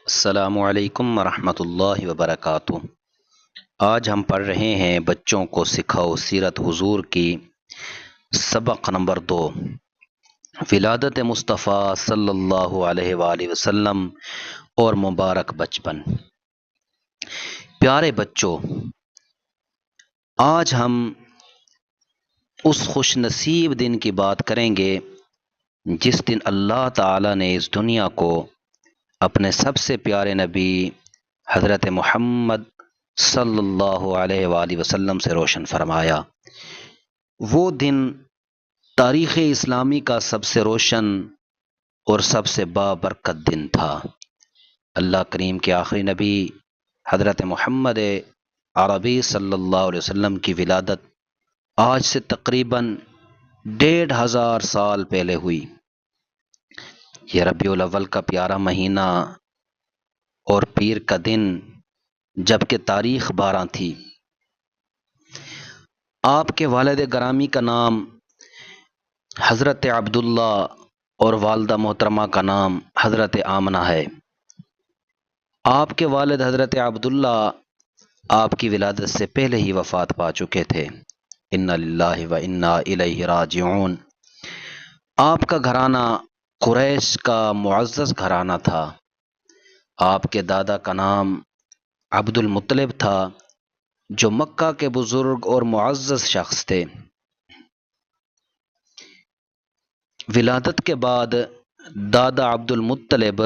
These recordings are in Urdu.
السلام علیکم ورحمۃ اللہ وبرکاتہ۔ آج ہم پڑھ رہے ہیں بچوں کو سکھاؤ سیرت حضور کی سبق نمبر 2، ولادت مصطفیٰ صلی اللہ علیہ وآلہ وسلم اور مبارک بچپن۔ پیارے بچوں، آج ہم اس خوش نصیب دن کی بات کریں گے جس دن اللہ تعالی نے اس دنیا کو اپنے سب سے پیارے نبی حضرت محمد صلی اللہ علیہ وآلہ وسلم سے روشن فرمایا۔ وہ دن تاریخ اسلامی کا سب سے روشن اور سب سے بابرکت دن تھا۔ اللہ کریم کے آخری نبی حضرت محمد عربی صلی اللہ علیہ وسلم کی ولادت آج سے تقریباً 1500 سال پہلے ہوئی۔ یہ ربیع الاول کا پیارا مہینہ اور پیر کا دن، جبکہ تاریخ 12 تھی۔ آپ کے والد گرامی کا نام حضرت عبداللہ اور والدہ محترمہ کا نام حضرت آمنہ ہے۔ آپ کے والد حضرت عبداللہ آپ کی ولادت سے پہلے ہی وفات پا چکے تھے۔ انا للہ و انا الیہ راجعون۔ آپ کا گھرانہ قریش کا معزز گھرانہ تھا۔ آپ کے دادا کا نام عبد المطلب تھا، جو مکہ کے بزرگ اور معزز شخص تھے۔ ولادت کے بعد دادا عبد المطلب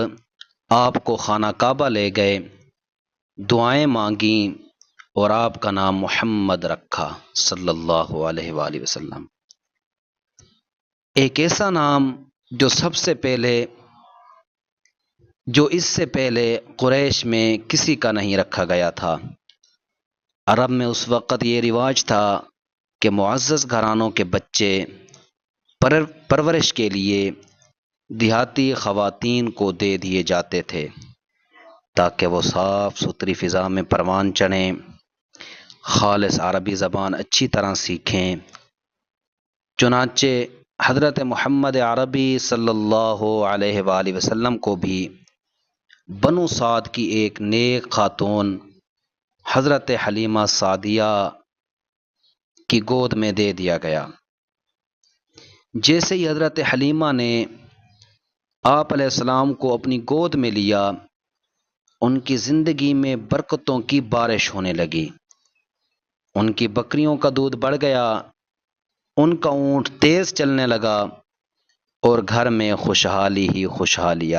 آپ کو خانہ کعبہ لے گئے، دعائیں مانگیں اور آپ کا نام محمد رکھا صلی اللہ علیہ وآلہ وسلم۔ ایک ایسا نام جو اس سے پہلے قریش میں کسی کا نہیں رکھا گیا تھا۔ عرب میں اس وقت یہ رواج تھا کہ معزز گھرانوں کے بچے پرورش کے لیے دیہاتی خواتین کو دے دیے جاتے تھے تاکہ وہ صاف ستھری فضا میں پروان چڑھیں، خالص عربی زبان اچھی طرح سیکھیں۔ چنانچہ حضرت محمد عربی صلی اللہ علیہ وآلہ وسلم کو بھی بنو سعد کی ایک نیک خاتون حضرت حلیمہ سعدیہ کی گود میں دے دیا گیا۔ جیسے ہی حضرت حلیمہ نے آپ علیہ السلام کو اپنی گود میں لیا، ان کی زندگی میں برکتوں کی بارش ہونے لگی۔ ان کی بکریوں کا دودھ بڑھ گیا، ان کا اونٹ تیز چلنے لگا اور گھر میں خوشحالی ہی خوشحالی